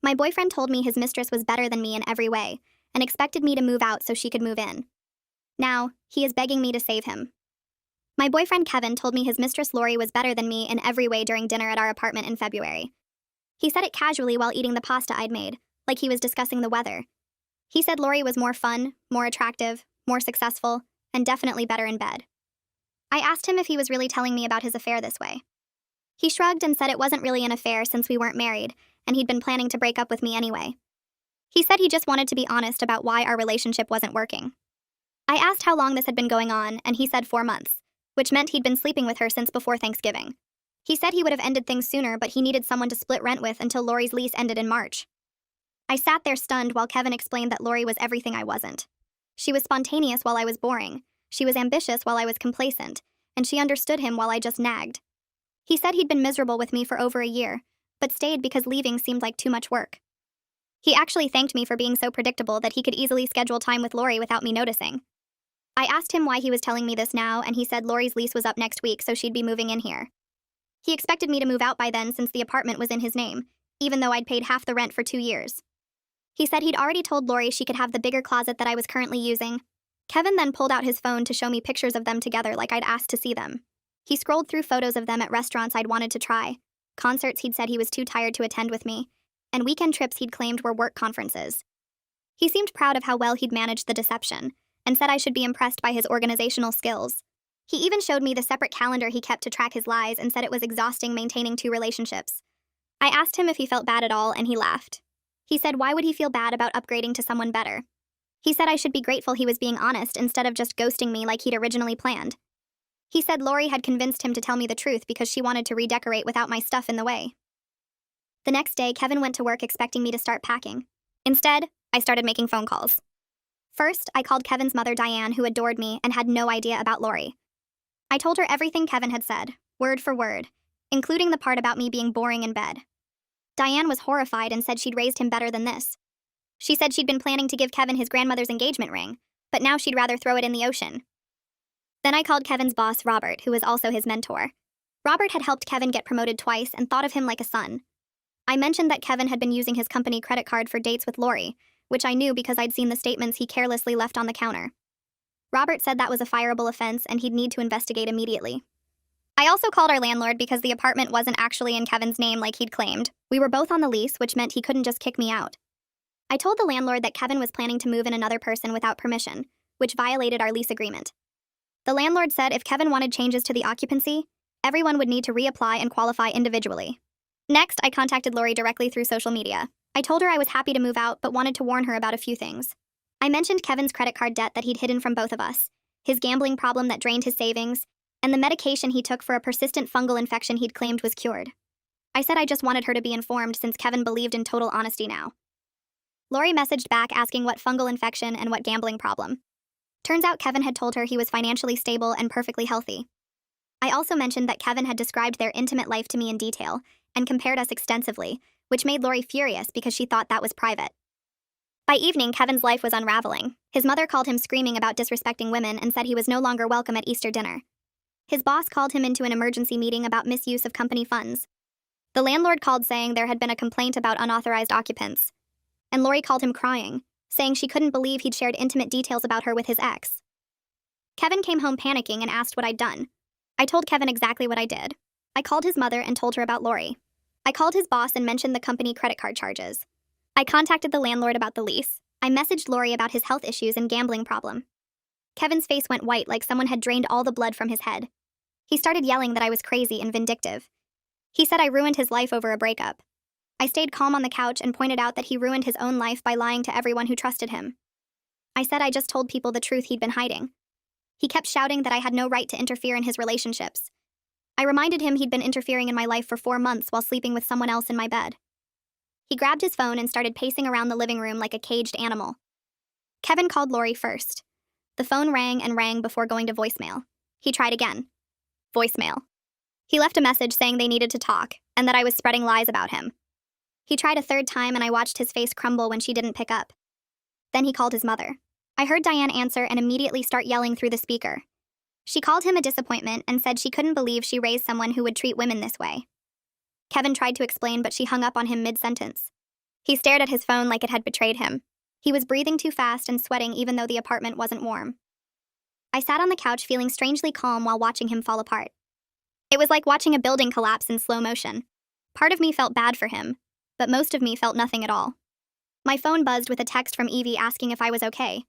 My boyfriend told me his mistress was better than me in every way and expected me to move out so she could move in. Now, he is begging me to save him. My boyfriend Kevin told me his mistress Lori was better than me in every way during dinner at our apartment in February. He said it casually while eating the pasta I'd made, like he was discussing the weather. He said Lori was more fun, more attractive, more successful, and definitely better in bed. I asked him if he was really telling me about his affair this way. He shrugged and said it wasn't really an affair since we weren't married, and he'd been planning to break up with me anyway. He said he just wanted to be honest about why our relationship wasn't working. I asked how long this had been going on, and he said 4 months, which meant he'd been sleeping with her since before Thanksgiving. He said he would have ended things sooner, but he needed someone to split rent with until Lori's lease ended in March. I sat there stunned while Kevin explained that Lori was everything I wasn't. She was spontaneous while I was boring, she was ambitious while I was complacent, and she understood him while I just nagged. He said he'd been miserable with me for over a year, but stayed because leaving seemed like too much work. He actually thanked me for being so predictable that he could easily schedule time with Lori without me noticing. I asked him why he was telling me this now, and he said Lori's lease was up next week, so she'd be moving in here. He expected me to move out by then since the apartment was in his name, even though I'd paid half the rent for 2 years. He said he'd already told Lori she could have the bigger closet that I was currently using. Kevin then pulled out his phone to show me pictures of them together like I'd asked to see them. He scrolled through photos of them at restaurants I'd wanted to try, concerts he'd said he was too tired to attend with me, and weekend trips he'd claimed were work conferences. He seemed proud of how well he'd managed the deception, and said I should be impressed by his organizational skills. He even showed me the separate calendar he kept to track his lies and said it was exhausting maintaining 2 relationships. I asked him if he felt bad at all, and he laughed. He said why would he feel bad about upgrading to someone better? He said I should be grateful he was being honest instead of just ghosting me like he'd originally planned. He said Lori had convinced him to tell me the truth because she wanted to redecorate without my stuff in the way. The next day, Kevin went to work expecting me to start packing. Instead, I started making phone calls. First, I called Kevin's mother, Diane, who adored me and had no idea about Lori. I told her everything Kevin had said, word for word, including the part about me being boring in bed. Diane was horrified and said she'd raised him better than this. She said she'd been planning to give Kevin his grandmother's engagement ring, but now she'd rather throw it in the ocean. Then I called Kevin's boss, Robert, who was also his mentor. Robert had helped Kevin get promoted twice and thought of him like a son. I mentioned that Kevin had been using his company credit card for dates with Lori, which I knew because I'd seen the statements he carelessly left on the counter. Robert said that was a fireable offense and he'd need to investigate immediately. I also called our landlord because the apartment wasn't actually in Kevin's name like he'd claimed. We were both on the lease, which meant he couldn't just kick me out. I told the landlord that Kevin was planning to move in another person without permission, which violated our lease agreement. The landlord said if Kevin wanted changes to the occupancy, everyone would need to reapply and qualify individually. Next, I contacted Lori directly through social media. I told her I was happy to move out, but wanted to warn her about a few things. I mentioned Kevin's credit card debt that he'd hidden from both of us, his gambling problem that drained his savings, and the medication he took for a persistent fungal infection he'd claimed was cured. I said I just wanted her to be informed since Kevin believed in total honesty now. Lori messaged back asking what fungal infection and what gambling problem. Turns out Kevin had told her he was financially stable and perfectly healthy. I also mentioned that Kevin had described their intimate life to me in detail and compared us extensively, which made Lori furious because she thought that was private. By evening, Kevin's life was unraveling. His mother called him screaming about disrespecting women and said he was no longer welcome at Easter dinner. His boss called him into an emergency meeting about misuse of company funds. The landlord called saying there had been a complaint about unauthorized occupants. And Lori called him crying, saying she couldn't believe he'd shared intimate details about her with his ex. Kevin came home panicking and asked what I'd done. I told Kevin exactly what I did. I called his mother and told her about Lori. I called his boss and mentioned the company credit card charges. I contacted the landlord about the lease. I messaged Lori about his health issues and gambling problem. Kevin's face went white like someone had drained all the blood from his head. He started yelling that I was crazy and vindictive. He said I ruined his life over a breakup. I stayed calm on the couch and pointed out that he ruined his own life by lying to everyone who trusted him. I said I just told people the truth he'd been hiding. He kept shouting that I had no right to interfere in his relationships. I reminded him he'd been interfering in my life for 4 months while sleeping with someone else in my bed. He grabbed his phone and started pacing around the living room like a caged animal. Kevin called Lori first. The phone rang and rang before going to voicemail. He tried again. Voicemail. He left a message saying they needed to talk, and that I was spreading lies about him. He tried a third time and I watched his face crumble when she didn't pick up. Then he called his mother. I heard Diane answer and immediately start yelling through the speaker. She called him a disappointment and said she couldn't believe she raised someone who would treat women this way. Kevin tried to explain, but she hung up on him mid-sentence. He stared at his phone like it had betrayed him. He was breathing too fast and sweating even though the apartment wasn't warm. I sat on the couch feeling strangely calm while watching him fall apart. It was like watching a building collapse in slow motion. Part of me felt bad for him, but most of me felt nothing at all. My phone buzzed with a text from Evie asking if I was okay.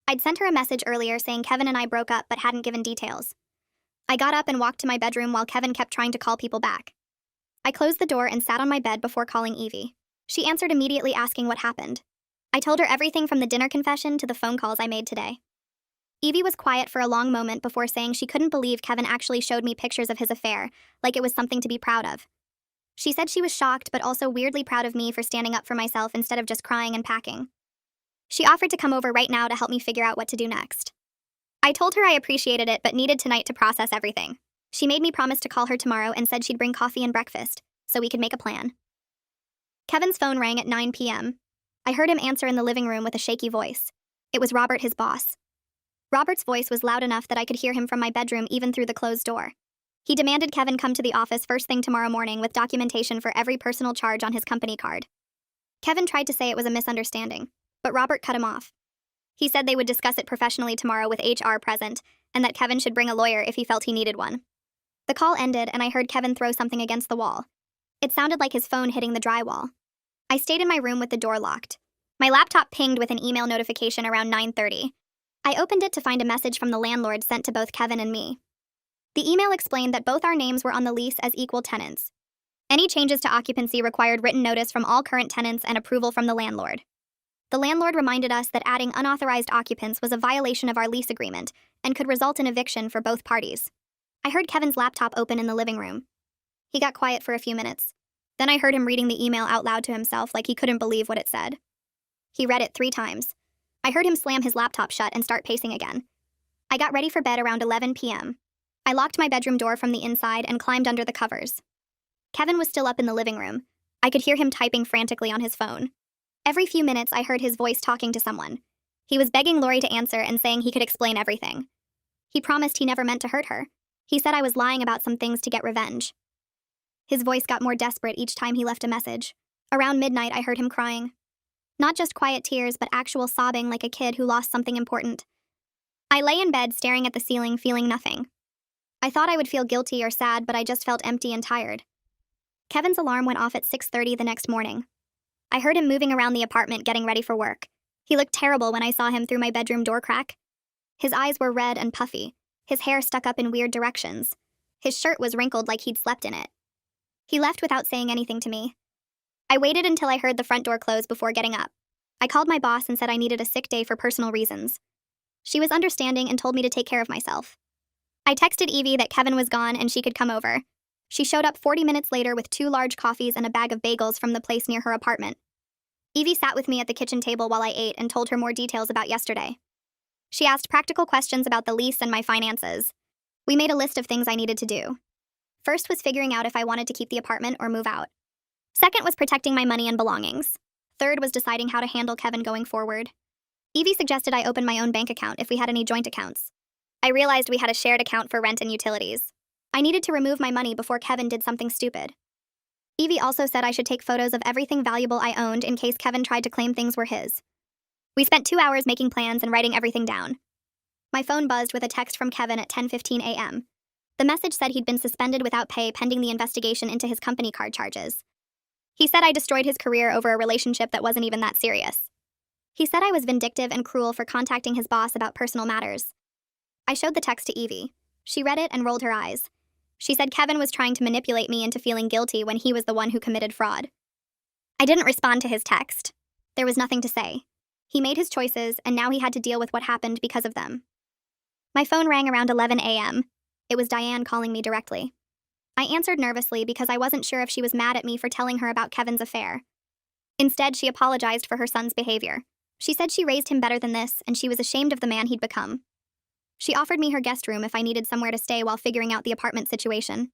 I'd sent her a message earlier saying Kevin and I broke up but hadn't given details. I got up and walked to my bedroom while Kevin kept trying to call people back. I closed the door and sat on my bed before calling Evie. She answered immediately asking what happened. I told her everything from the dinner confession to the phone calls I made today. Evie was quiet for a long moment before saying she couldn't believe Kevin actually showed me pictures of his affair, like it was something to be proud of. She said she was shocked but also weirdly proud of me for standing up for myself instead of just crying and packing. She offered to come over right now to help me figure out what to do next. I told her I appreciated it but needed tonight to process everything. She made me promise to call her tomorrow and said she'd bring coffee and breakfast, so we could make a plan. Kevin's phone rang at 9 p.m. I heard him answer in the living room with a shaky voice. It was Robert, his boss. Robert's voice was loud enough that I could hear him from my bedroom even through the closed door. He demanded Kevin come to the office first thing tomorrow morning with documentation for every personal charge on his company card. Kevin tried to say it was a misunderstanding, but Robert cut him off. He said they would discuss it professionally tomorrow with HR present, and that Kevin should bring a lawyer if he felt he needed one. The call ended and I heard Kevin throw something against the wall. It sounded like his phone hitting the drywall. I stayed in my room with the door locked. My laptop pinged with an email notification around 9:30. I opened it to find a message from the landlord sent to both Kevin and me. The email explained that both our names were on the lease as equal tenants. Any changes to occupancy required written notice from all current tenants and approval from the landlord. The landlord reminded us that adding unauthorized occupants was a violation of our lease agreement and could result in eviction for both parties. I heard Kevin's laptop open in the living room. He got quiet for a few minutes. Then I heard him reading the email out loud to himself like he couldn't believe what it said. He read it 3 times. I heard him slam his laptop shut and start pacing again. I got ready for bed around 11 p.m. I locked my bedroom door from the inside and climbed under the covers. Kevin was still up in the living room. I could hear him typing frantically on his phone. Every few minutes, I heard his voice talking to someone. He was begging Lori to answer and saying he could explain everything. He promised he never meant to hurt her. He said I was lying about some things to get revenge. His voice got more desperate each time he left a message. Around midnight, I heard him crying. Not just quiet tears, but actual sobbing like a kid who lost something important. I lay in bed staring at the ceiling, feeling nothing. I thought I would feel guilty or sad, but I just felt empty and tired. Kevin's alarm went off at 6:30 the next morning. I heard him moving around the apartment getting ready for work. He looked terrible when I saw him through my bedroom door crack. His eyes were red and puffy. His hair stuck up in weird directions. His shirt was wrinkled like he'd slept in it. He left without saying anything to me. I waited until I heard the front door close before getting up. I called my boss and said I needed a sick day for personal reasons. She was understanding and told me to take care of myself. I texted Evie that Kevin was gone and she could come over. She showed up 40 minutes later with 2 large coffees and a bag of bagels from the place near her apartment. Evie sat with me at the kitchen table while I ate and told her more details about yesterday. She asked practical questions about the lease and my finances. We made a list of things I needed to do. First was figuring out if I wanted to keep the apartment or move out. Second was protecting my money and belongings. Third was deciding how to handle Kevin going forward. Evie suggested I open my own bank account if we had any joint accounts. I realized we had a shared account for rent and utilities. I needed to remove my money before Kevin did something stupid. Evie also said I should take photos of everything valuable I owned in case Kevin tried to claim things were his. We spent 2 hours making plans and writing everything down. My phone buzzed with a text from Kevin at 10:15 a.m. The message said he'd been suspended without pay pending the investigation into his company card charges. He said I destroyed his career over a relationship that wasn't even that serious. He said I was vindictive and cruel for contacting his boss about personal matters. I showed the text to Evie. She read it and rolled her eyes. She said Kevin was trying to manipulate me into feeling guilty when he was the one who committed fraud. I didn't respond to his text. There was nothing to say. He made his choices, and now he had to deal with what happened because of them. My phone rang around 11 a.m. It was Diane calling me directly. I answered nervously because I wasn't sure if she was mad at me for telling her about Kevin's affair. Instead, she apologized for her son's behavior. She said she raised him better than this, and she was ashamed of the man he'd become. She offered me her guest room if I needed somewhere to stay while figuring out the apartment situation.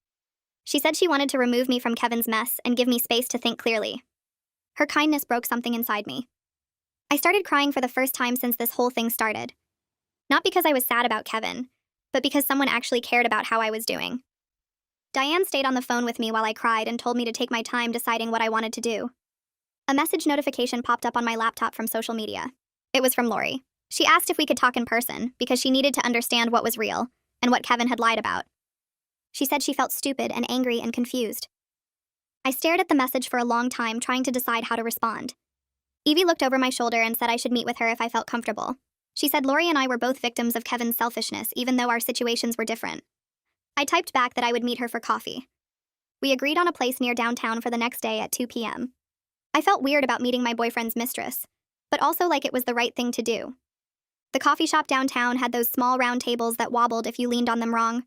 She said she wanted to remove me from Kevin's mess and give me space to think clearly. Her kindness broke something inside me. I started crying for the first time since this whole thing started. Not because I was sad about Kevin, but because someone actually cared about how I was doing. Diane stayed on the phone with me while I cried and told me to take my time deciding what I wanted to do. A message notification popped up on my laptop from social media. It was from Lori. She asked if we could talk in person because she needed to understand what was real and what Kevin had lied about. She said she felt stupid and angry and confused. I stared at the message for a long time, trying to decide how to respond. Evie looked over my shoulder and said I should meet with her if I felt comfortable. She said Lori and I were both victims of Kevin's selfishness, even though our situations were different. I typed back that I would meet her for coffee. We agreed on a place near downtown for the next day at 2 p.m. I felt weird about meeting my boyfriend's mistress, but also like it was the right thing to do. The coffee shop downtown had those small round tables that wobbled if you leaned on them wrong.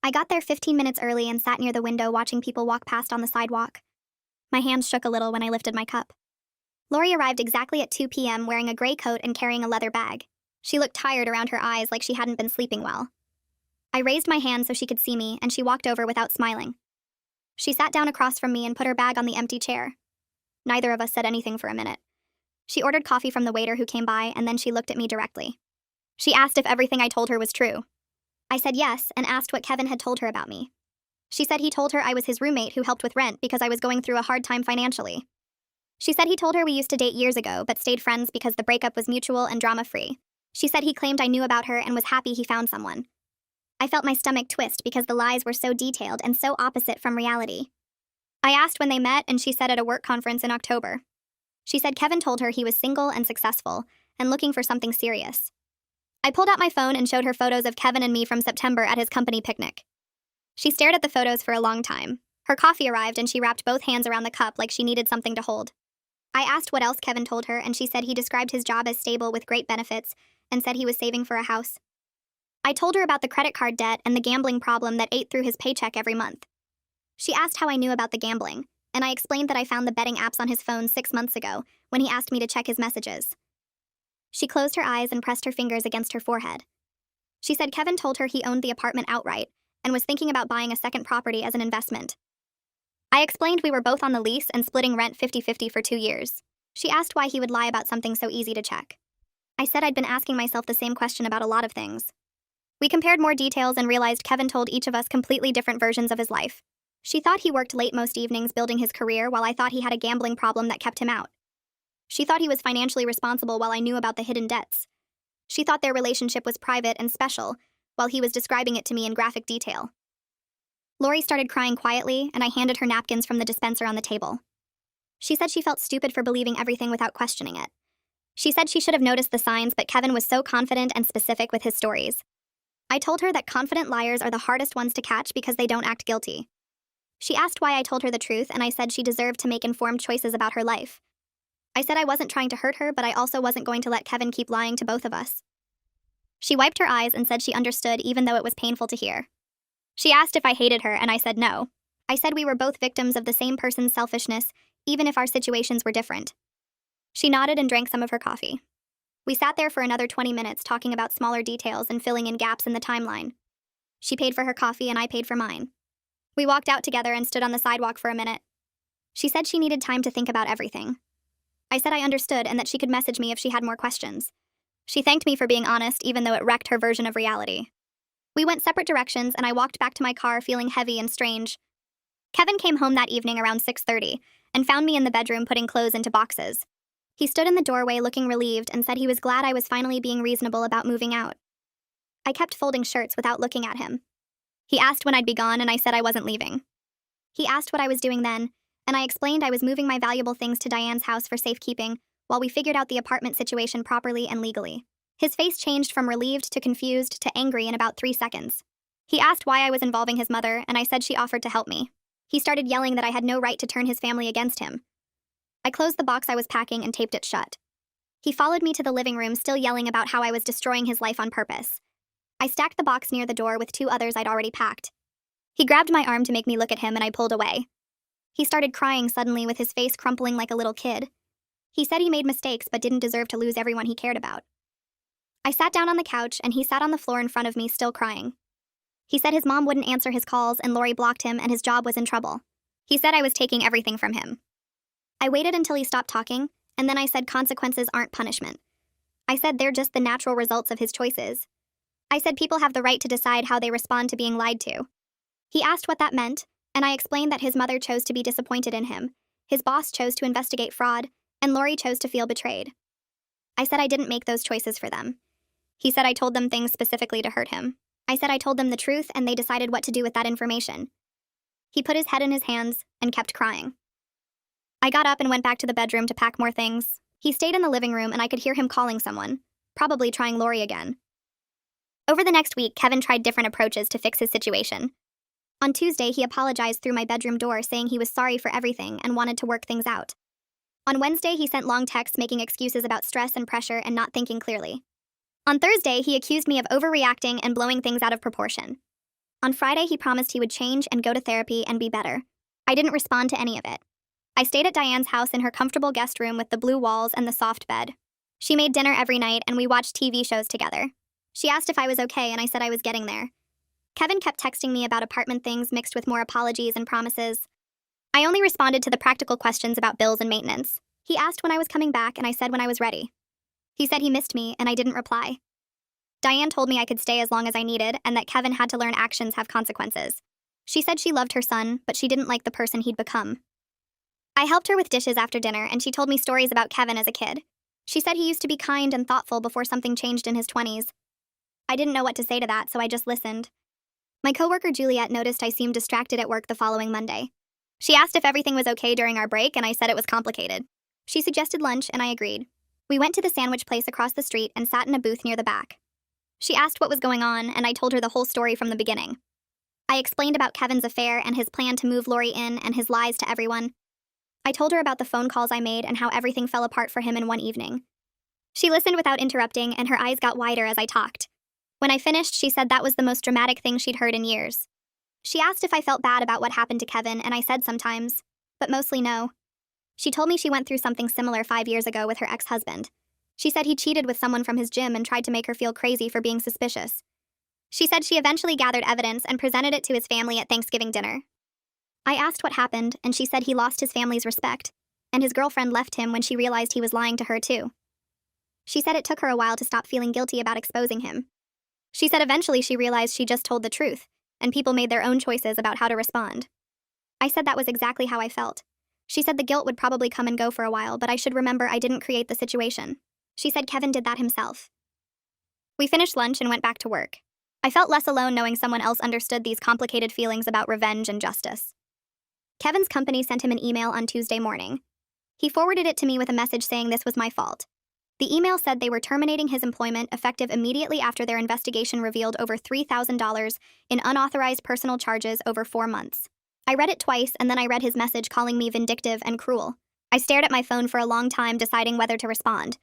I got there 15 minutes early and sat near the window watching people walk past on the sidewalk. My hands shook a little when I lifted my cup. Lori arrived exactly at 2 p.m. wearing a gray coat and carrying a leather bag. She looked tired around her eyes, like she hadn't been sleeping well. I raised my hand so she could see me, and she walked over without smiling. She sat down across from me and put her bag on the empty chair. Neither of us said anything for a minute. She ordered coffee from the waiter who came by, and then she looked at me directly. She asked if everything I told her was true. I said yes, and asked what Kevin had told her about me. She said he told her I was his roommate who helped with rent because I was going through a hard time financially. She said he told her we used to date years ago, but stayed friends because the breakup was mutual and drama-free. She said he claimed I knew about her and was happy he found someone. I felt my stomach twist because the lies were so detailed and so opposite from reality. I asked when they met, and she said at a work conference in October. She said Kevin told her he was single and successful and looking for something serious. I pulled out my phone and showed her photos of Kevin and me from September at his company picnic. She stared at the photos for a long time. Her coffee arrived and she wrapped both hands around the cup like she needed something to hold. I asked what else Kevin told her, and she said he described his job as stable with great benefits and said he was saving for a house. I told her about the credit card debt and the gambling problem that ate through his paycheck every month. She asked how I knew about the gambling, and I explained that I found the betting apps on his phone 6 months ago when he asked me to check his messages. She closed her eyes and pressed her fingers against her forehead. She said Kevin told her he owned the apartment outright and was thinking about buying a second property as an investment. I explained we were both on the lease and splitting rent 50-50 for 2 years. She asked why he would lie about something so easy to check. I said I'd been asking myself the same question about a lot of things. We compared more details and realized Kevin told each of us completely different versions of his life. She thought he worked late most evenings building his career, while I thought he had a gambling problem that kept him out. She thought he was financially responsible, while I knew about the hidden debts. She thought their relationship was private and special, while he was describing it to me in graphic detail. Lori started crying quietly, and I handed her napkins from the dispenser on the table. She said she felt stupid for believing everything without questioning it. She said she should have noticed the signs, but Kevin was so confident and specific with his stories. I told her that confident liars are the hardest ones to catch because they don't act guilty. She asked why I told her the truth, and I said she deserved to make informed choices about her life. I said I wasn't trying to hurt her, but I also wasn't going to let Kevin keep lying to both of us. She wiped her eyes and said she understood, even though it was painful to hear. She asked if I hated her, and I said no. I said we were both victims of the same person's selfishness, even if our situations were different. She nodded and drank some of her coffee. We sat there for another 20 minutes talking about smaller details and filling in gaps in the timeline. She paid for her coffee and I paid for mine. We walked out together and stood on the sidewalk for a minute. She said she needed time to think about everything. I said I understood and that she could message me if she had more questions. She thanked me for being honest, even though it wrecked her version of reality. We went separate directions, and I walked back to my car feeling heavy and strange. Kevin came home that evening around 6:30 and found me in the bedroom putting clothes into boxes. He stood in the doorway looking relieved and said he was glad I was finally being reasonable about moving out. I kept folding shirts without looking at him. He asked when I'd be gone, and I said I wasn't leaving. He asked what I was doing then, and I explained I was moving my valuable things to Diane's house for safekeeping while we figured out the apartment situation properly and legally. His face changed from relieved to confused to angry in about 3 seconds. He asked why I was involving his mother, and I said she offered to help me. He started yelling that I had no right to turn his family against him. I closed the box I was packing and taped it shut. He followed me to the living room, still yelling about how I was destroying his life on purpose. I stacked the box near the door with 2 others I'd already packed. He grabbed my arm to make me look at him, and I pulled away. He started crying suddenly, with his face crumpling like a little kid. He said he made mistakes but didn't deserve to lose everyone he cared about. I sat down on the couch, and he sat on the floor in front of me, still crying. He said his mom wouldn't answer his calls and Lori blocked him and his job was in trouble. He said I was taking everything from him. I waited until he stopped talking, and then I said consequences aren't punishment. I said they're just the natural results of his choices. I said people have the right to decide how they respond to being lied to. He asked what that meant, and I explained that his mother chose to be disappointed in him. His boss chose to investigate fraud, and Lori chose to feel betrayed. I said I didn't make those choices for them. He said I told them things specifically to hurt him. I said I told them the truth and they decided what to do with that information. He put his head in his hands and kept crying. I got up and went back to the bedroom to pack more things. He stayed in the living room and I could hear him calling someone, probably trying Lori again. Over the next week, Kevin tried different approaches to fix his situation. On Tuesday, he apologized through my bedroom door, saying he was sorry for everything and wanted to work things out. On Wednesday, he sent long texts making excuses about stress and pressure and not thinking clearly. On Thursday, he accused me of overreacting and blowing things out of proportion. On Friday, he promised he would change and go to therapy and be better. I didn't respond to any of it. I stayed at Diane's house in her comfortable guest room with the blue walls and the soft bed. She made dinner every night and we watched TV shows together. She asked if I was okay and I said I was getting there. Kevin kept texting me about apartment things mixed with more apologies and promises. I only responded to the practical questions about bills and maintenance. He asked when I was coming back and I said when I was ready. He said he missed me and I didn't reply. Diane told me I could stay as long as I needed and that Kevin had to learn actions have consequences. She said she loved her son, but she didn't like the person he'd become. I helped her with dishes after dinner and she told me stories about Kevin as a kid. She said he used to be kind and thoughtful before something changed in his 20s. I didn't know what to say to that, so I just listened. My coworker Juliet noticed I seemed distracted at work the following Monday. She asked if everything was okay during our break and I said it was complicated. She suggested lunch and I agreed. We went to the sandwich place across the street and sat in a booth near the back. She asked what was going on and I told her the whole story from the beginning. I explained about Kevin's affair and his plan to move Lori in and his lies to everyone. I told her about the phone calls I made and how everything fell apart for him in one evening. She listened without interrupting and her eyes got wider as I talked. When I finished, she said that was the most dramatic thing she'd heard in years. She asked if I felt bad about what happened to Kevin and I said sometimes, but mostly no. She told me she went through something similar 5 years ago with her ex-husband. She said he cheated with someone from his gym and tried to make her feel crazy for being suspicious. She said she eventually gathered evidence and presented it to his family at Thanksgiving dinner. I asked what happened, and she said he lost his family's respect, and his girlfriend left him when she realized he was lying to her too. She said it took her a while to stop feeling guilty about exposing him. She said eventually she realized she just told the truth, and people made their own choices about how to respond. I said that was exactly how I felt. She said the guilt would probably come and go for a while, but I should remember I didn't create the situation. She said Kevin did that himself. We finished lunch and went back to work. I felt less alone knowing someone else understood these complicated feelings about revenge and justice. Kevin's company sent him an email on Tuesday morning. He forwarded it to me with a message saying this was my fault. The email said they were terminating his employment effective immediately after their investigation revealed over $3,000 in unauthorized personal charges over 4 months. I read it twice and then I read his message calling me vindictive and cruel. I stared at my phone for a long time deciding whether to respond.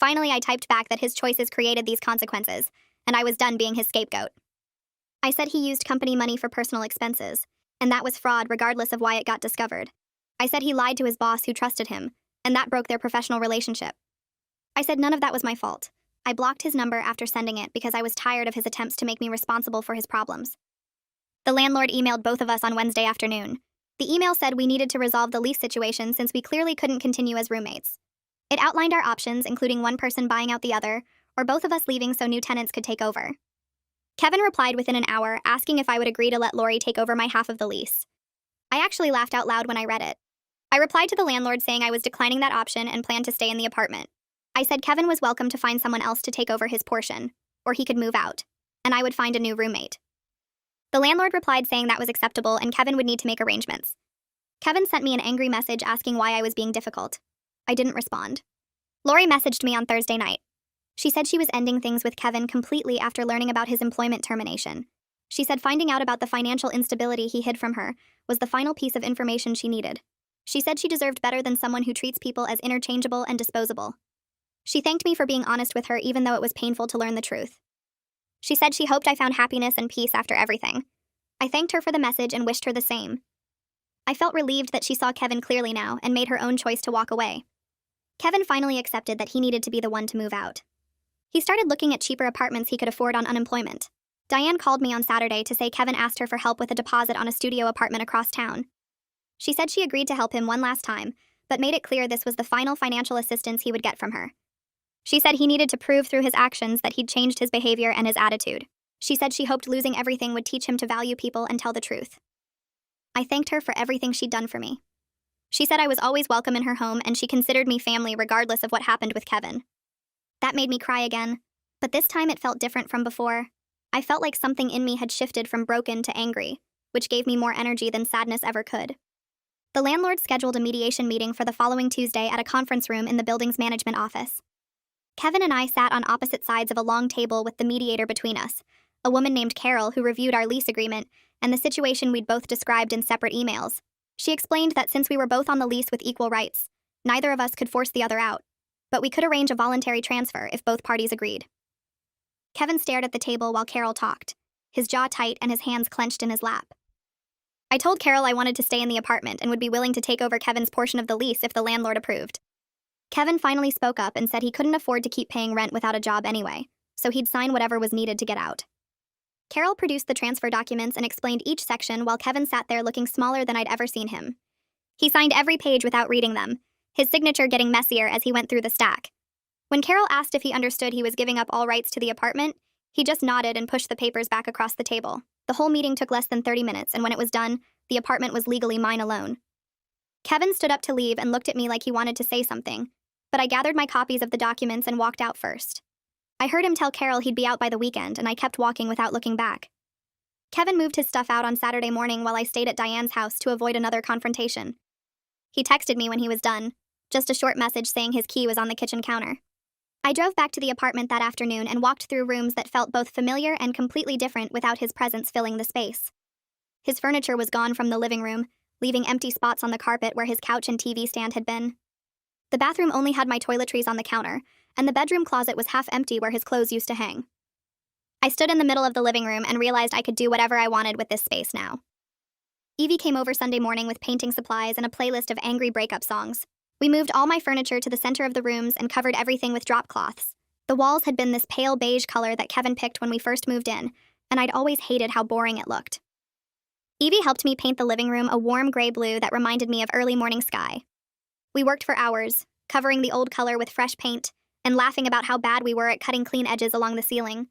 Finally, I typed back that his choices created these consequences, and I was done being his scapegoat. I said he used company money for personal expenses, and that was fraud regardless of why it got discovered. I said he lied to his boss who trusted him, and that broke their professional relationship. I said none of that was my fault. I blocked his number after sending it because I was tired of his attempts to make me responsible for his problems. The landlord emailed both of us on Wednesday afternoon. The email said we needed to resolve the lease situation since we clearly couldn't continue as roommates. It outlined our options, including one person buying out the other, or both of us leaving so new tenants could take over. Kevin replied within an hour, asking if I would agree to let Lori take over my half of the lease. I actually laughed out loud when I read it. I replied to the landlord saying I was declining that option and planned to stay in the apartment. I said Kevin was welcome to find someone else to take over his portion, or he could move out, and I would find a new roommate. The landlord replied saying that was acceptable and Kevin would need to make arrangements. Kevin sent me an angry message asking why I was being difficult. I didn't respond. Lori messaged me on Thursday night. She said she was ending things with Kevin completely after learning about his employment termination. She said finding out about the financial instability he hid from her was the final piece of information she needed. She said she deserved better than someone who treats people as interchangeable and disposable. She thanked me for being honest with her even though it was painful to learn the truth. She said she hoped I found happiness and peace after everything. I thanked her for the message and wished her the same. I felt relieved that she saw Kevin clearly now and made her own choice to walk away. Kevin finally accepted that he needed to be the one to move out. He started looking at cheaper apartments he could afford on unemployment. Diane called me on Saturday to say Kevin asked her for help with a deposit on a studio apartment across town. She said she agreed to help him one last time, but made it clear this was the final financial assistance he would get from her. She said he needed to prove through his actions that he'd changed his behavior and his attitude. She said she hoped losing everything would teach him to value people and tell the truth. I thanked her for everything she'd done for me. She said I was always welcome in her home and she considered me family regardless of what happened with Kevin. That made me cry again, but this time it felt different from before. I felt like something in me had shifted from broken to angry, which gave me more energy than sadness ever could. The landlord scheduled a mediation meeting for the following Tuesday at a conference room in the building's management office. Kevin and I sat on opposite sides of a long table with the mediator between us, a woman named Carol who reviewed our lease agreement and the situation we'd both described in separate emails. She explained that since we were both on the lease with equal rights, neither of us could force the other out, but we could arrange a voluntary transfer if both parties agreed. Kevin stared at the table while Carol talked, his jaw tight and his hands clenched in his lap. I told Carol I wanted to stay in the apartment and would be willing to take over Kevin's portion of the lease if the landlord approved. Kevin finally spoke up and said he couldn't afford to keep paying rent without a job anyway, so he'd sign whatever was needed to get out. Carol produced the transfer documents and explained each section while Kevin sat there looking smaller than I'd ever seen him. He signed every page without reading them, his signature getting messier as he went through the stack. When Carol asked if he understood he was giving up all rights to the apartment, he just nodded and pushed the papers back across the table. The whole meeting took less than 30 minutes, and when it was done, the apartment was legally mine alone. Kevin stood up to leave and looked at me like he wanted to say something, but I gathered my copies of the documents and walked out first. I heard him tell Carol he'd be out by the weekend, and I kept walking without looking back. Kevin moved his stuff out on Saturday morning while I stayed at Diane's house to avoid another confrontation. He texted me when he was done, just a short message saying his key was on the kitchen counter. I drove back to the apartment that afternoon and walked through rooms that felt both familiar and completely different without his presence filling the space. His furniture was gone from the living room, leaving empty spots on the carpet where his couch and TV stand had been. The bathroom only had my toiletries on the counter, and the bedroom closet was half empty where his clothes used to hang. I stood in the middle of the living room and realized I could do whatever I wanted with this space now. Evie came over Sunday morning with painting supplies and a playlist of angry breakup songs. We moved all my furniture to the center of the rooms and covered everything with drop cloths. The walls had been this pale beige color that Kevin picked when we first moved in, and I'd always hated how boring it looked. Evie helped me paint the living room a warm gray blue that reminded me of early morning sky. We worked for hours, covering the old color with fresh paint, and laughing about how bad we were at cutting clean edges along the ceiling.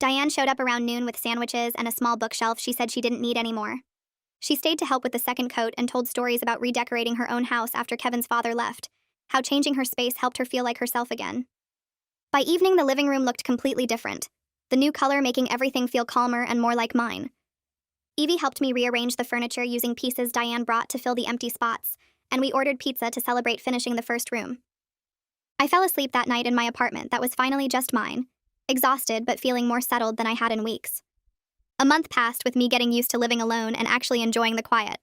Diane showed up around noon with sandwiches and a small bookshelf she said she didn't need anymore. She stayed to help with the second coat and told stories about redecorating her own house after Kevin's father left, how changing her space helped her feel like herself again. By evening, the living room looked completely different, the new color making everything feel calmer and more like mine. Evie helped me rearrange the furniture using pieces Diane brought to fill the empty spots, and we ordered pizza to celebrate finishing the first room. I fell asleep that night in my apartment that was finally just mine, exhausted but feeling more settled than I had in weeks. A month passed with me getting used to living alone and actually enjoying the quiet.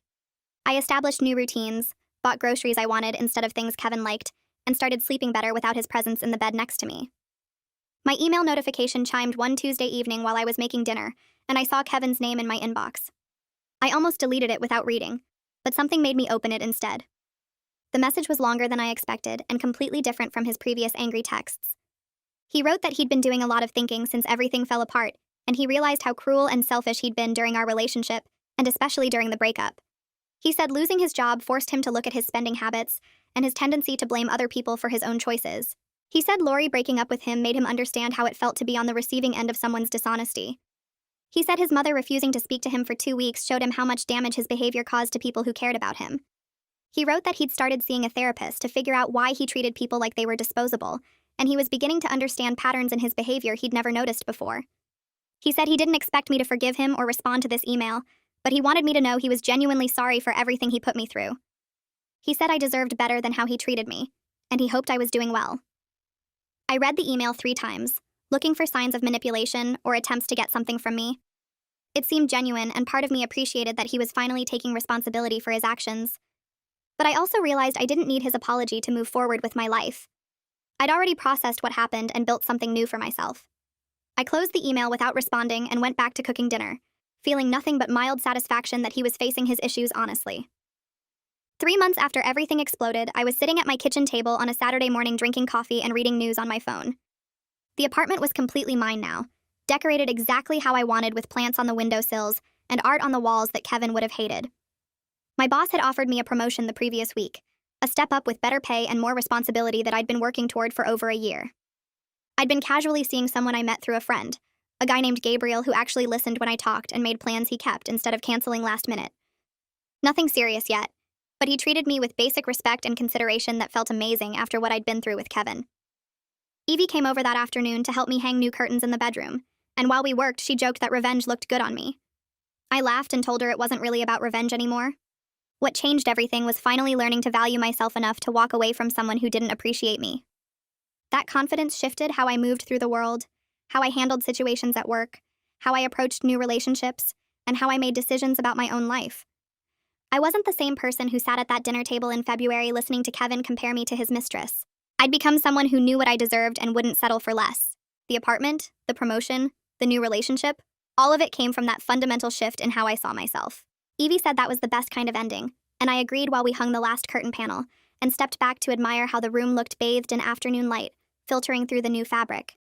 I established new routines, bought groceries I wanted instead of things Kevin liked, and started sleeping better without his presence in the bed next to me. My email notification chimed one Tuesday evening while I was making dinner, and I saw Kevin's name in my inbox. I almost deleted it without reading, but something made me open it instead. The message was longer than I expected and completely different from his previous angry texts. He wrote that he'd been doing a lot of thinking since everything fell apart, and he realized how cruel and selfish he'd been during our relationship, and especially during the breakup. He said losing his job forced him to look at his spending habits and his tendency to blame other people for his own choices. He said Lori breaking up with him made him understand how it felt to be on the receiving end of someone's dishonesty. He said his mother refusing to speak to him for 2 weeks showed him how much damage his behavior caused to people who cared about him. He wrote that he'd started seeing a therapist to figure out why he treated people like they were disposable, and he was beginning to understand patterns in his behavior he'd never noticed before. He said he didn't expect me to forgive him or respond to this email, but he wanted me to know he was genuinely sorry for everything he put me through. He said I deserved better than how he treated me, and he hoped I was doing well. I read the email 3 times, looking for signs of manipulation or attempts to get something from me. It seemed genuine, and part of me appreciated that he was finally taking responsibility for his actions. But I also realized I didn't need his apology to move forward with my life. I'd already processed what happened and built something new for myself. I closed the email without responding and went back to cooking dinner, feeling nothing but mild satisfaction that he was facing his issues honestly. 3 months after everything exploded, I was sitting at my kitchen table on a Saturday morning drinking coffee and reading news on my phone. The apartment was completely mine now, decorated exactly how I wanted with plants on the windowsills and art on the walls that Kevin would have hated. My boss had offered me a promotion the previous week, a step up with better pay and more responsibility that I'd been working toward for over a year. I'd been casually seeing someone I met through a friend, a guy named Gabriel who actually listened when I talked and made plans he kept instead of canceling last minute. Nothing serious yet, but he treated me with basic respect and consideration that felt amazing after what I'd been through with Kevin. Evie came over that afternoon to help me hang new curtains in the bedroom, and while we worked, she joked that revenge looked good on me. I laughed and told her it wasn't really about revenge anymore. What changed everything was finally learning to value myself enough to walk away from someone who didn't appreciate me. That confidence shifted how I moved through the world, how I handled situations at work, how I approached new relationships, and how I made decisions about my own life. I wasn't the same person who sat at that dinner table in February listening to Kevin compare me to his mistress. I'd become someone who knew what I deserved and wouldn't settle for less. The apartment, the promotion, the new relationship, all of it came from that fundamental shift in how I saw myself. Evie said that was the best kind of ending, and I agreed while we hung the last curtain panel and stepped back to admire how the room looked bathed in afternoon light, filtering through the new fabric.